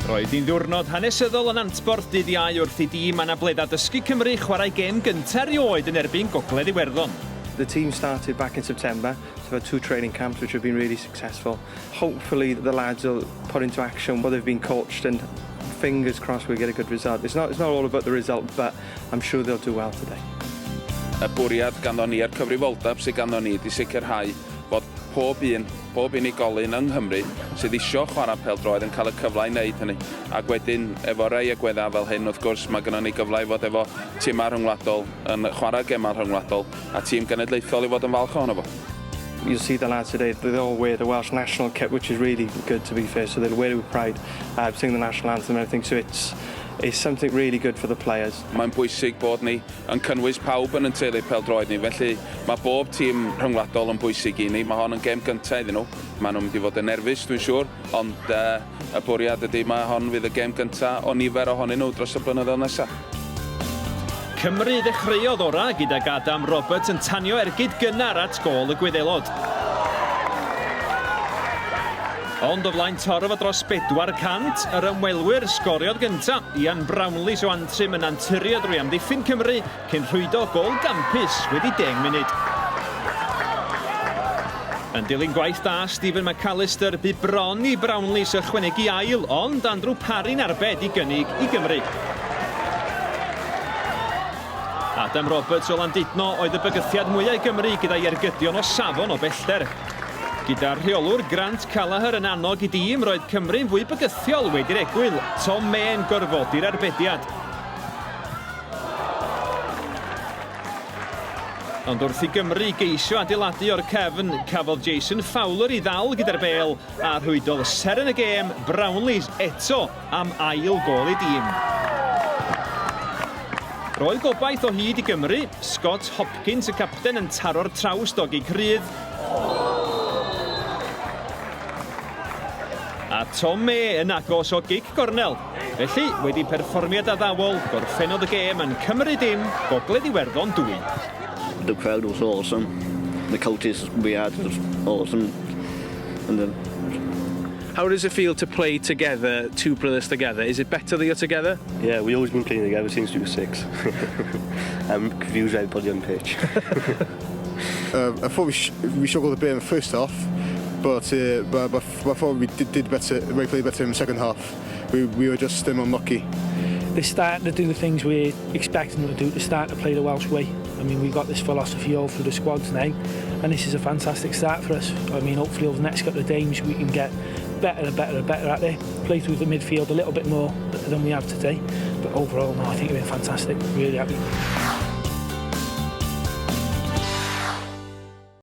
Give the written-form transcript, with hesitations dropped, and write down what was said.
Roedd hi'n ddiwrnod hanesyddol yn Antborth dydd Iau wrth i dîm anabledda dysgu Cymru chwarae gêm gyntaf erioed yn erbyn Gogledd Iwerddon. The team started back in September, so we've had 2 training camps which have been really successful. Hopefully the lads will put into action what they've been coached, and fingers crossed we'll get a good result. It's not all about the result, but I'm sure they'll do well today. Y bwriad ganddo ni a'r cyfrifoldeb sydd ganddo ni wedi sicrhau fod pob unigolyn yng Nghymru sydd isio chwarae pêl-droed yn cael y cyfle i wneud hynny. Ac wedyn, efo rei agweddau fel hyn, wrth gwrs, mae gynnon ni gyfle i fod efo tîmau rhyngwladol yn chwarae gemau rhyngwladol a tîm genedlaethol i fod yn falch ohono fo. You'll see the lads today, they all wear the Welsh national kit, which is really good, to be fair, so they'll wear it with pride, sing the national anthem and everything, so it's something really good for the players. Mae'n bwysig bod ni yn cynnwys pawb yn teulu pêl-droed ni, felly mae bob tîm rhyngwladol yn bwysig i ni. Mae hon yn gêm gyntaf iddyn nhw. Maen nhw'n mynd i fod yn nerfus, dwi'n siŵr, ond y bwriad ydy mae hon fydd y gêm gyntaf o nifer ohonyn nhw dros y blynyddoedd nesaf. Cymru ddechreuodd ora gydag Adam Roberts yn tanio ergyd gynnar at gôl y Gwyddelod. Ond o flaen torf o dros 400, yr ymwelwyr sgoriodd gyntaf. Ian Brownlees o Antrim yn anturio drwy amddiffyn Cymru cyn rhwydo gôl dampus wedi 10 munud. Yn dilyn gwaith da Stephen McAllister, bu bron i Brownlees ychwanegu ail, ond Andrew Parry'n arbed i gynnig i Gymru. Adam Roberts o Landudno oedd y bygythiad mwyaf i Gymru gyda'i ergydion o safon o bellter. Gyda'r rheolwr Grant Callagher yn annog i dîm, roedd Cymru'n fwy bygythiol wedi'r egwyl. Tom May yn gorfodi'r arbediad. Ond wrth i Gymru geisio adeiladu o'r cefn, cafodd Jason Fowler i ddal gyda'r bêl a rhwydodd ser yn y gêm, Brownlees eto am ail gôl i dîm. Roedd gobaith o hyd i Gymru, Scott Hopkins y capten yn taro'r traws dogi crydd. A Tom May yn agos o gig gornel. Felly, wedi perfformiad addawol, gorffennodd y gêm yn Cymru dim, Gogledd Iwerddon 2. The crowd was awesome. The coaches we had was awesome. How does it feel to play together, 2 brothers together? Is it better that you're together? Yeah, we've always been playing together since we were 6. I'm confused everybody on pitch. I thought we struggled a bit in the first half, but I thought we did better. We played better in the second half. We were just unlucky. They're starting to do the things we're expecting them to do, to start to play the Welsh way. I mean, we've got this philosophy all through the squads now, and this is a fantastic start for us. I mean, hopefully over the next couple of games we can get better and better and better at it, play through the midfield a little bit more than we have today. But overall, no, I think we've been fantastic, really happy.